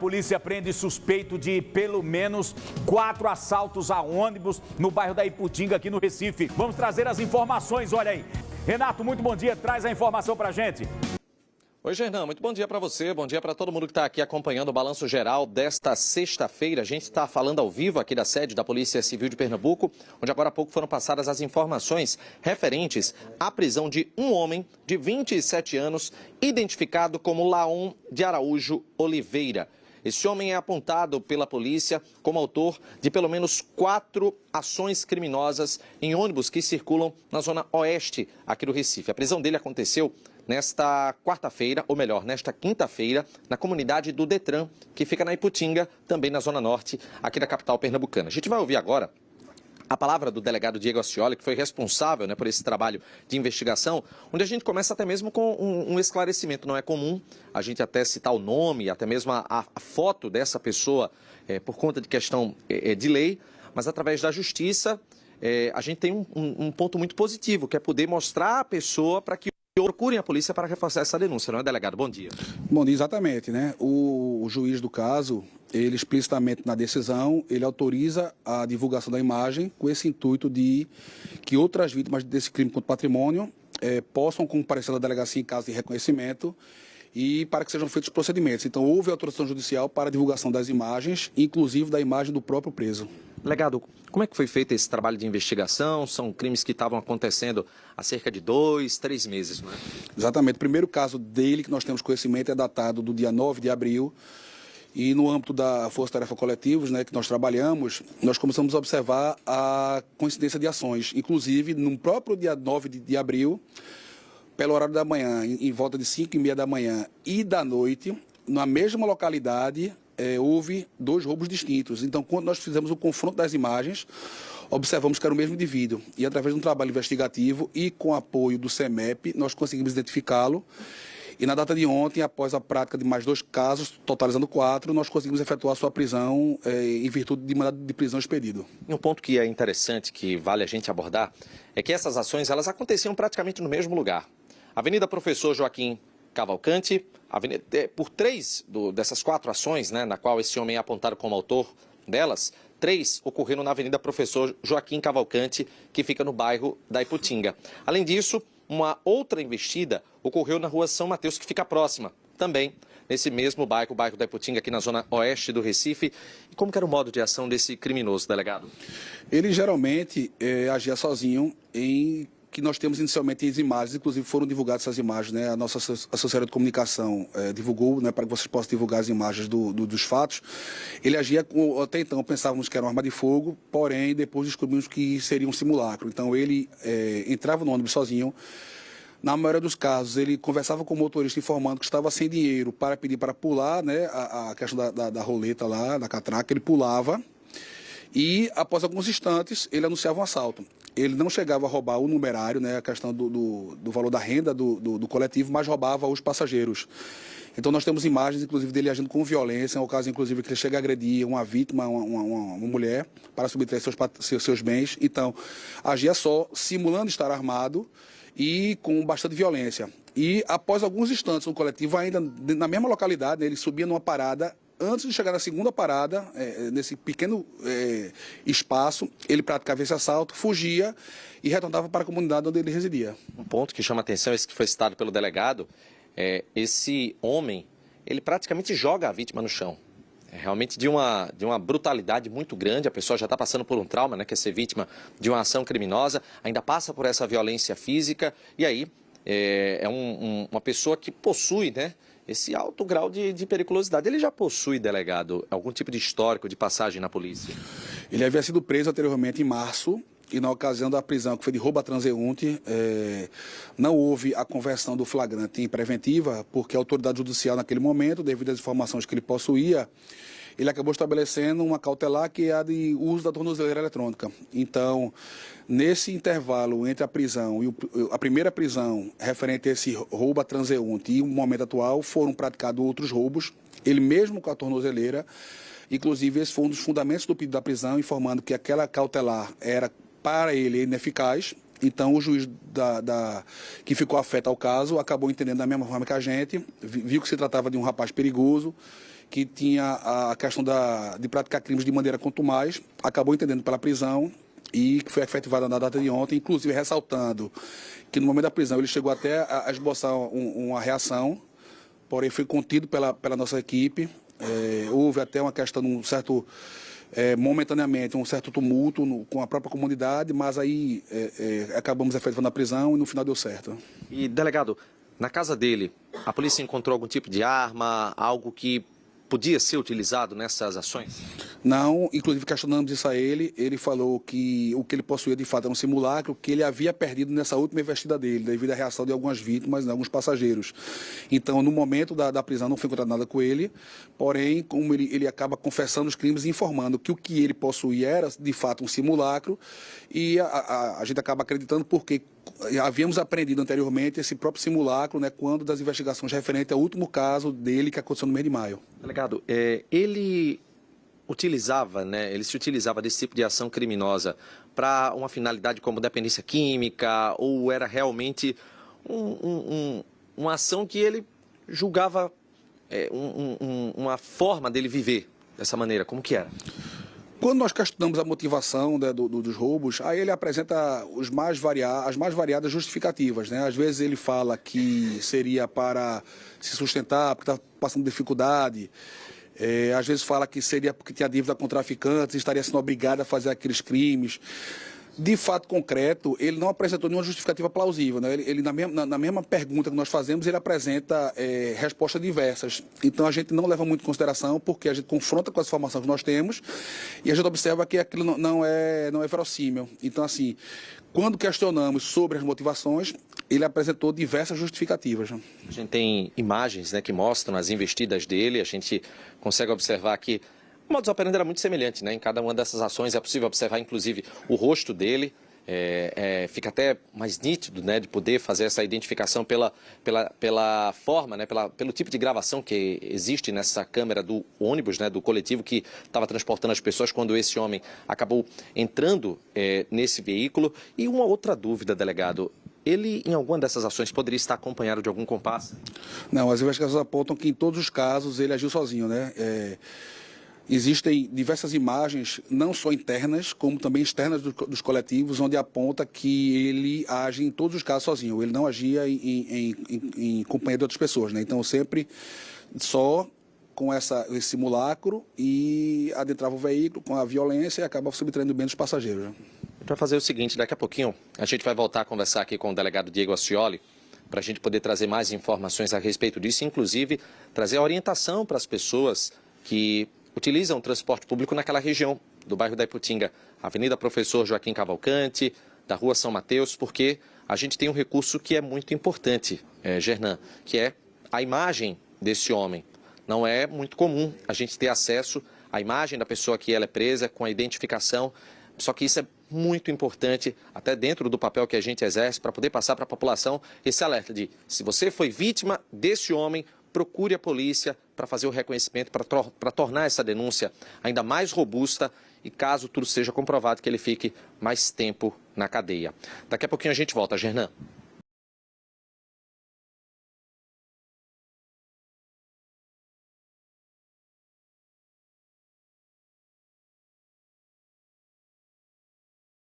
polícia prende suspeito de pelo menos 4 assaltos a ônibus no bairro da Iputinga, aqui no Recife. Vamos trazer as informações, olha aí. Renato, muito bom dia, traz a informação pra gente. Oi, Gernan, muito bom dia para você, bom dia para todo mundo que está aqui acompanhando o Balanço Geral desta sexta-feira. A gente está falando ao vivo aqui da sede da Polícia Civil de Pernambuco, onde agora há pouco foram passadas as informações referentes à prisão de um homem de 27 anos, identificado como Laon de Araújo Oliveira. Esse homem é apontado pela polícia como autor de pelo menos 4 ações criminosas em ônibus que circulam na zona oeste aqui do Recife. A prisão dele aconteceu nesta quarta-feira, ou melhor, nesta quinta-feira, na comunidade do Detran, que fica na Iputinga, também na zona norte, aqui da capital pernambucana. A gente vai ouvir agora a palavra do delegado Diego Ascioli, que foi responsável, por esse trabalho de investigação, onde a gente começa até mesmo com um esclarecimento. Não é comum a gente até citar o nome, até mesmo a foto dessa pessoa, por conta de questão de lei, mas através da justiça, a gente tem um ponto muito positivo, que é poder mostrar a pessoa para que procurem a polícia para reforçar essa denúncia, não é, delegado? Bom dia. Bom dia, exatamente, né? O juiz do caso, ele explicitamente na decisão, ele autoriza a divulgação da imagem com esse intuito de que outras vítimas desse crime contra o patrimônio possam comparecer na delegacia em caso de reconhecimento e para que sejam feitos os procedimentos. Então, houve autorização judicial para a divulgação das imagens, inclusive da imagem do próprio preso. Delegado, como é que foi feito esse trabalho de investigação? São crimes que estavam acontecendo há cerca de 2, 3 meses, não é? Exatamente. O primeiro caso dele que nós temos conhecimento é datado do dia 9 de abril. E no âmbito da Força Tarefa Coletivos, que nós trabalhamos, nós começamos a observar a coincidência de ações. Inclusive, no próprio dia 9 de abril, pelo horário da manhã, em volta de 5h30 da manhã e da noite, na mesma localidade, houve 2 roubos distintos. Então, quando nós fizemos o confronto das imagens, observamos que era o mesmo indivíduo. E através de um trabalho investigativo e com apoio do CEMEP, nós conseguimos identificá-lo. E na data de ontem, após a prática de mais 2 casos, totalizando 4, nós conseguimos efetuar a sua prisão em virtude de mandado de prisão expedido. Um ponto que é interessante, que vale a gente abordar, é que essas ações elas aconteciam praticamente no mesmo lugar. Avenida Professor Joaquim Cavalcante, por 3 dessas 4 ações, na qual esse homem é apontado como autor delas, 3 ocorreram na Avenida Professor Joaquim Cavalcante, que fica no bairro da Iputinga. Além disso, uma outra investida ocorreu na rua São Mateus, que fica próxima, também nesse mesmo bairro, o bairro da Iputinga, aqui na zona oeste do Recife. E como que era o modo de ação desse criminoso, delegado? Ele geralmente agia sozinho que nós temos inicialmente as imagens, inclusive foram divulgadas essas imagens, a nossa assessoria de comunicação divulgou, para que vocês possam divulgar as imagens dos fatos. Ele agia, até então pensávamos que era uma arma de fogo, porém depois descobrimos que seria um simulacro. Então ele entrava no ônibus sozinho. Na maioria dos casos, ele conversava com o motorista informando que estava sem dinheiro para pedir para pular, a questão da roleta lá, da catraca, ele pulava. E, após alguns instantes, ele anunciava um assalto. Ele não chegava a roubar o numerário, a questão do valor da renda do coletivo, mas roubava os passageiros. Então, nós temos imagens, inclusive, dele agindo com violência, em ocasião, inclusive, que ele chega a agredir uma vítima, uma mulher, para subtrair seus bens. Então, agia só, simulando estar armado e com bastante violência. E, após alguns instantes no coletivo, ainda na mesma localidade, ele subia numa parada. Antes de chegar na segunda parada, nesse pequeno espaço, ele praticava esse assalto, fugia e retornava para a comunidade onde ele residia. Um ponto que chama atenção, esse que foi citado pelo delegado, esse homem, ele praticamente joga a vítima no chão. É realmente de uma brutalidade muito grande, a pessoa já está passando por um trauma, que é ser vítima de uma ação criminosa, ainda passa por essa violência física, e aí uma pessoa que possui, esse alto grau de periculosidade. Ele já possui, delegado, algum tipo de histórico de passagem na polícia? Ele havia sido preso anteriormente em março e na ocasião da prisão, que foi de roubo a transeunte, não houve a conversão do flagrante em preventiva, porque a autoridade judicial naquele momento, devido às informações que ele possuía, ele acabou estabelecendo uma cautelar que é a de uso da tornozeleira eletrônica. Então, nesse intervalo entre a prisão e a primeira prisão referente a esse roubo a transeunte e o momento atual, foram praticados outros roubos, ele mesmo com a tornozeleira. Inclusive, esse foi um dos fundamentos do pedido da prisão, informando que aquela cautelar era, para ele, ineficaz. Então, o juiz que ficou afeto ao caso acabou entendendo da mesma forma que a gente, viu que se tratava de um rapaz perigoso, que tinha a questão de praticar crimes de maneira contumaz, acabou entendendo pela prisão e que foi efetivada na data de ontem, inclusive ressaltando que no momento da prisão ele chegou até a esboçar uma reação, porém foi contido pela nossa equipe. Houve até uma questão de um certo, momentaneamente, um certo tumulto com a própria comunidade, mas aí acabamos efetivando a prisão e no final deu certo. E, delegado, na casa dele, a polícia encontrou algum tipo de arma, algo que podia ser utilizado nessas ações? Não, inclusive questionamos isso a ele. Ele falou que o que ele possuía de fato era um simulacro que ele havia perdido nessa última investida dele, devido à reação de algumas vítimas, de alguns passageiros. Então, no momento da prisão, não foi encontrado nada com ele, porém, como ele acaba confessando os crimes e informando que o que ele possuía era de fato um simulacro, e a gente acaba acreditando porque havíamos aprendido anteriormente esse próprio simulacro, né, quando das investigações referentes ao último caso dele que aconteceu no mês de maio. Delegado, ele se utilizava desse tipo de ação criminosa para uma finalidade como dependência química, ou era realmente uma ação que ele julgava uma forma dele viver dessa maneira? Como que era? Quando nós questionamos a motivação, né, dos roubos, aí ele apresenta as mais variadas justificativas, né? Às vezes ele fala que seria para se sustentar, porque está passando dificuldade. Às vezes fala que seria porque tinha dívida com traficantes e estaria sendo obrigado a fazer aqueles crimes. De fato concreto, ele não apresentou nenhuma justificativa plausível, né? Ele na mesma pergunta que nós fazemos, ele apresenta respostas diversas. Então a gente não leva muito em consideração, porque a gente confronta com as informações que nós temos e a gente observa que aquilo não é verossímil. Então, assim, quando questionamos sobre as motivações, ele apresentou diversas justificativas. A gente tem imagens, né, que mostram as investidas dele, a gente consegue observar que o modus operandi era muito semelhante, né? Em cada uma dessas ações é possível observar, inclusive, o rosto dele. Fica até mais nítido, né, de poder fazer essa identificação pela forma, né, pelo tipo de gravação que existe nessa câmera do ônibus, né, do coletivo que estava transportando as pessoas quando esse homem acabou entrando nesse veículo. E uma outra dúvida, delegado. Ele, em alguma dessas ações, poderia estar acompanhado de algum comparsa? Não, as investigações apontam que em todos os casos ele agiu sozinho, né? Existem diversas imagens, não só internas, como também externas dos coletivos, onde aponta que ele age em todos os casos sozinho. Ele não agia em companhia de outras pessoas, né? Então, sempre só com esse simulacro e adentrava o veículo com a violência e acabava subtraindo bem dos passageiros. Né? Para fazer o seguinte, daqui a pouquinho a gente vai voltar a conversar aqui com o delegado Diego Ascioli, para a gente poder trazer mais informações a respeito disso, inclusive trazer orientação para as pessoas que utilizam o transporte público naquela região do bairro da Iputinga, Avenida Professor Joaquim Cavalcante, da Rua São Mateus, porque a gente tem um recurso que é muito importante, Gernan, que é a imagem desse homem. Não é muito comum a gente ter acesso à imagem da pessoa que ela é presa, com a identificação, só que isso é muito importante, até dentro do papel que a gente exerce, para poder passar para a população esse alerta de, se você foi vítima desse homem, procure a polícia para fazer o reconhecimento, para tornar essa denúncia ainda mais robusta e, caso tudo seja comprovado, que ele fique mais tempo na cadeia. Daqui a pouquinho a gente volta, Gernan.